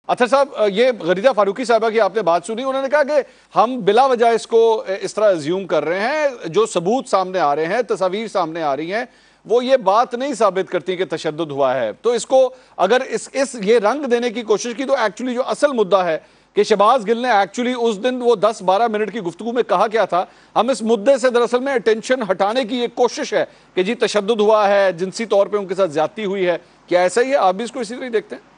اطہر صاحب، یہ غریدہ فاروقی صاحبہ کی آپ نے بات سنی، انہوں نے کہا کہ ہم بلا وجہ اس کو اس طرح ازیوم کر رہے ہیں، جو ثبوت سامنے آ رہے ہیں، تصاویر سامنے آ رہی ہیں، وہ یہ بات نہیں ثابت کرتی کہ تشدد ہوا ہے۔ تو اس کو اگر یہ رنگ دینے کی کوشش کی تو ایکچولی جو اصل مدعا ہے کہ شہباز گل نے ایکچولی اس دن وہ 10-12 منٹ کی گفتگو میں کہا کیا تھا، ہم اس مدعے سے دراصل میں اٹینشن ہٹانے کی ایک کوشش ہے کہ جی تشدد ہوا ہے، جنسی طور پہ ان کے ساتھ زیادتی ہوئی ہے۔ کیا ایسا ہی ہے؟ آپ بھی اس کو اسی طرح دیکھتے ہیں؟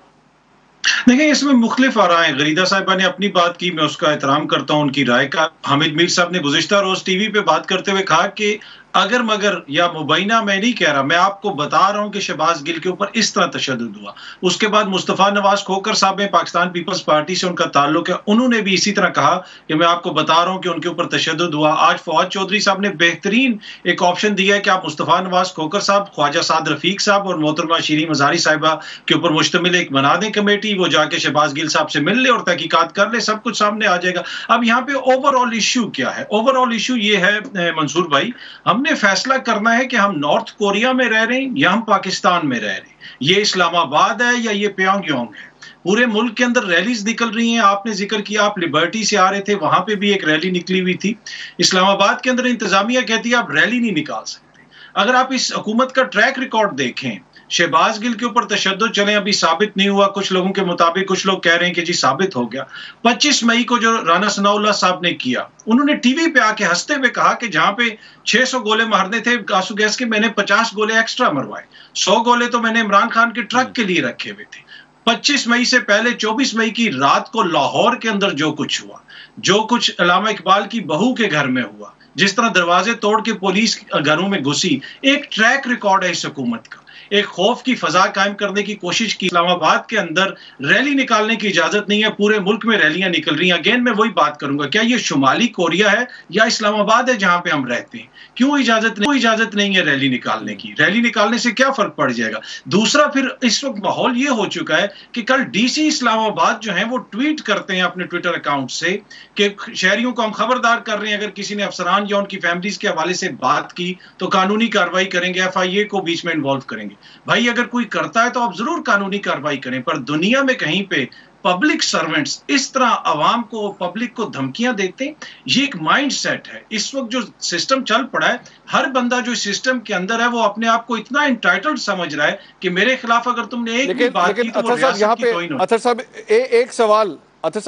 دیکھیں، اس میں مختلف آرائیں ہیں۔ غریدہ صاحبہ نے اپنی بات کی، میں اس کا احترام کرتا ہوں ان کی رائے کا۔ حامد میر صاحب نے گزشتہ روز ٹی وی پہ بات کرتے ہوئے کہا کہ اگر مگر یا مبینہ میں نہیں کہہ رہا، میں آپ کو بتا رہا ہوں کہ شہباز گل کے اوپر اس طرح تشدد ہوا۔ اس کے بعد مصطفیٰ نواز کھوکھر صاحب نے، پاکستان پیپلز پارٹی سے ان کا تعلق ہے، انہوں نے بھی اسی طرح کہا کہ میں آپ کو بتا رہا ہوں کہ ان کے اوپر تشدد ہوا۔ آج فواد چودھری صاحب نے بہترین ایک آپشن دیا ہے کہ آپ مصطفیٰ نواز کھوکھر صاحب، خواجہ سعد رفیق صاحب اور محترمہ شیریں مزاری صاحبہ کے اوپر مشتمل ایک بنا دیں کمیٹی، وہ جا کے شہباز گل صاحب سے مل لے اور تحقیقات کر لے، سب کچھ سامنے آ جائے گا۔ اب یہاں پہ اوور آل ایشو کیا ہے؟ اوور آل ایشو یہ ہے منصور بھائی، ہم نے فیصلہ کرنا ہے کہ ہم نارتھ کوریا میں رہ رہے ہیں یا ہم پاکستان میں رہ رہے ہیں، یہ اسلام آباد ہے یا یہ پیونگ یونگ ہے۔ پورے ملک کے اندر ریلیز نکل رہی ہیں، آپ نے ذکر کیا آپ لبرٹی سے آ رہے تھے، وہاں پہ بھی ایک ریلی نکلی ہوئی تھی۔ اسلام آباد کے اندر انتظامیہ کہتی ہے آپ ریلی نہیں نکال سکتے۔ اگر آپ اس حکومت کا ٹریک ریکارڈ دیکھیں، شہباز گل کے اوپر تشدد چلیں ابھی ثابت نہیں ہوا، کچھ لوگوں کے مطابق کچھ لوگ کہہ رہے ہیں کہ جی ثابت ہو گیا۔ 25 مئی کو جو رانا ثناء اللہ صاحب نے کیا، انہوں نے ٹی وی پہ آ کے ہنستے ہوئے کہا کہ جہاں پہ 600 گولے مارنے تھے آنسو گیس کے، میں نے 50 گولے ایکسٹرا مروائے، 100 گولے تو میں نے عمران خان کے ٹرک کے لیے رکھے ہوئے تھے۔ 25 مئی سے پہلے 24 مئی کی رات کو لاہور کے اندر جو کچھ ہوا، جو کچھ علامہ اقبال کی بہو کے گھر میں ہوا، جس طرح دروازے توڑ کے پولیس گھروں میں گھسی، ایک ٹریک ریکارڈ ہے اس حکومت کا۔ ایک خوف کی فضا قائم کرنے کی کوشش کی۔ اسلام آباد کے اندر ریلی نکالنے کی اجازت نہیں ہے، پورے ملک میں ریلیاں نکل رہی ہیں۔ اگین میں وہی بات کروں گا، کیا یہ شمالی کوریا ہے یا اسلام آباد ہے جہاں پہ ہم رہتے ہیں؟ کیوں اجازت نہیں ہے ریلی نکالنے کی؟ ریلی نکالنے سے کیا فرق پڑ جائے گا؟ دوسرا، پھر اس وقت ماحول یہ ہو چکا ہے کہ کل ڈی سی اسلام آباد جو ہیں وہ ٹویٹ کرتے ہیں اپنے ٹویٹر اکاؤنٹ سے کہ شہریوں کو ہم خبردار کر رہے ہیں، اگر کسی نے افسران یا ان کی فیملیز کے حوالے سے بات کی تو قانونی کارروائی کریں گے، FIA کو بیچ میں انوالو کریں گے۔ بھائی اگر کوئی کرتا ہے تو آپ ضرور قانونی کارروائی کریں، پر دنیا میں کہیں پہ پبلک سرونٹس اس طرح عوام کو، پبلک کو دھمکیاں دیتے ہیں؟ یہ ایک مائنڈ سیٹ ہے۔ اس وقت جو سسٹم چل پڑا ہے، ہر بندہ جو سسٹم کے اندر ہے وہ اپنے آپ کو اتنا انٹائٹلڈ سمجھ رہا ہے کہ میرے خلاف اگر تم نے ایک بھی بات کی تو وہ ریاست کی توہین ہوتی ہے۔ اطہر صاحب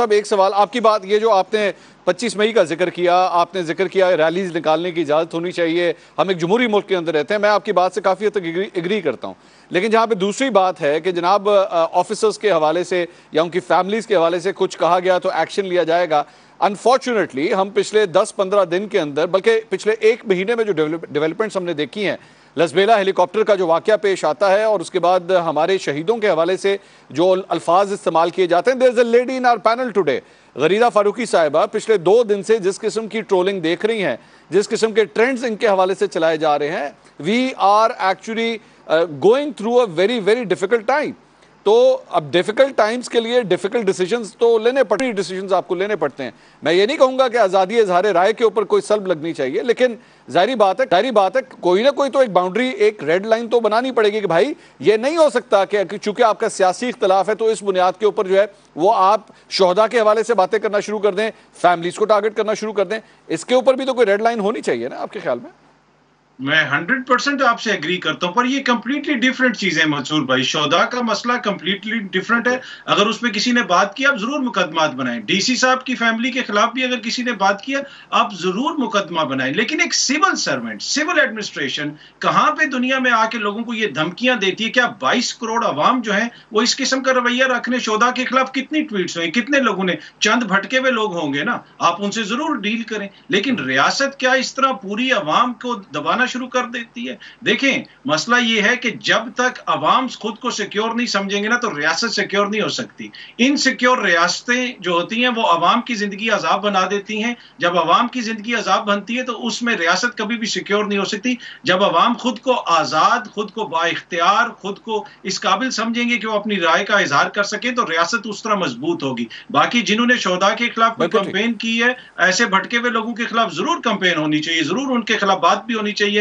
ایک سوال، آپ کی بات یہ جو آپ نے 25 مئی کا ذکر کیا، آپ نے ذکر کیا ریلیز نکالنے کی اجازت ہونی چاہیے، ہم ایک جمہوری ملک کے اندر رہتے ہیں، میں آپ کی بات سے کافی حد تک ایگری کرتا ہوں، لیکن جہاں پہ دوسری بات ہے کہ جناب آفیسرز کے حوالے سے یا ان کی فیملیز کے حوالے سے کچھ کہا گیا تو ایکشن لیا جائے گا۔ انفارچونیٹلی ہم پچھلے 10-15 دن کے اندر، بلکہ پچھلے 1 مہینے میں جو ڈیولپمنٹس ہم نے دیکھی ہیں، لسبیلا ہیلی کاپٹر کا جو واقعہ پیش آتا ہے اور اس کے بعد ہمارے شہیدوں کے حوالے سے جو الفاظ استعمال کیے جاتے ہیں، there is a lady in our panel today، Gharida Farooqui صاحبہ پچھلے 2 دن سے جس قسم کی ٹرولنگ دیکھ رہی ہیں، جس قسم کے ٹرینڈز ان کے حوالے سے چلائے جا رہے ہیں، we are actually going through a very very difficult time۔ تو اب ڈیفیکلٹ ٹائمز کے لیے ڈیفیکلٹ ڈیسیجنز تو لینے پڑتے ہیں، ڈیسیجنز آپ کو لینے پڑتے ہیں۔ میں یہ نہیں کہوں گا کہ آزادی اظہار رائے کے اوپر کوئی سلب لگنی چاہیے، لیکن ظاہری بات ہے کوئی نہ کوئی تو ایک باؤنڈری، ایک ریڈ لائن تو بنانی پڑے گی کہ بھائی یہ نہیں ہو سکتا کہ چونکہ آپ کا سیاسی اختلاف ہے تو اس بنیاد کے اوپر جو ہے وہ آپ شہداء کے حوالے سے باتیں کرنا شروع کر دیں، فیملیز کو ٹارگٹ کرنا شروع کر دیں۔ اس کے اوپر بھی تو کوئی ریڈ لائن ہونی چاہیے نا آپ کے خیال میں؟ میں 100% آپ سے ایگری کرتا ہوں، پر یہ کمپلیٹلی ڈیفرنٹ چیزیں منصور بھائی۔ شہداء کا مسئلہ کمپلیٹلی ڈیفرنٹ ہے، اگر اس میں کسی نے بات کی آپ ضرور مقدمات بنائیں، ڈی سی صاحب کی فیملی کے خلاف بھی اگر کسی نے بات کیا آپ ضرور مقدمہ بنائیں، لیکن ایک سول سرونٹ، سول ایڈمنسٹریشن کہاں پہ دنیا میں آ کے لوگوں کو یہ دھمکیاں دیتی ہے؟ کیا 22 کروڑ عوام جو ہیں وہ اس قسم کا رویہ رکھنے؟ شہداء کے خلاف کتنی ٹویٹس ہوئے، کتنے لوگوں نے، چند بھٹکے ہوئے لوگ ہوں گے نا، آپ ان سے ضرور ڈیل کریں، لیکن ریاست کیا اس طرح پوری عوام کو دبانا شروع کر دیتی ہے؟ دیکھیں مسئلہ یہ ہے کہ جب تک عوام خود کو سیکیور نہیں سمجھیں گے نا تو ریاست سیکیور نہیں ہو سکتی۔ انسیکیور ریاستیں جو ہوتی ہیں وہ عوام کی زندگی عذاب بنا دیتی ہیں۔ جب عوام کی زندگی عذاب بنتی ہے تو اس میں ریاست کبھی بھی سیکیور نہیں ہو سکتی۔ جب عوام خود کو آزاد، خود کو با اختیار، خود کو اس قابل سمجھیں گے کہ وہ اپنی رائے کا اظہار کر سکیں تو ریاست اس طرح مضبوط ہوگی۔ باقی جنہوں نے شہداء کے خلاف کوئی کمپین کی ہے، ایسے بھٹکے ہوئے لوگوں کے خلاف ضرور کمپین ہونی چاہیے، ضرور ان کے خلاف بات بھی ہونی چاہیے۔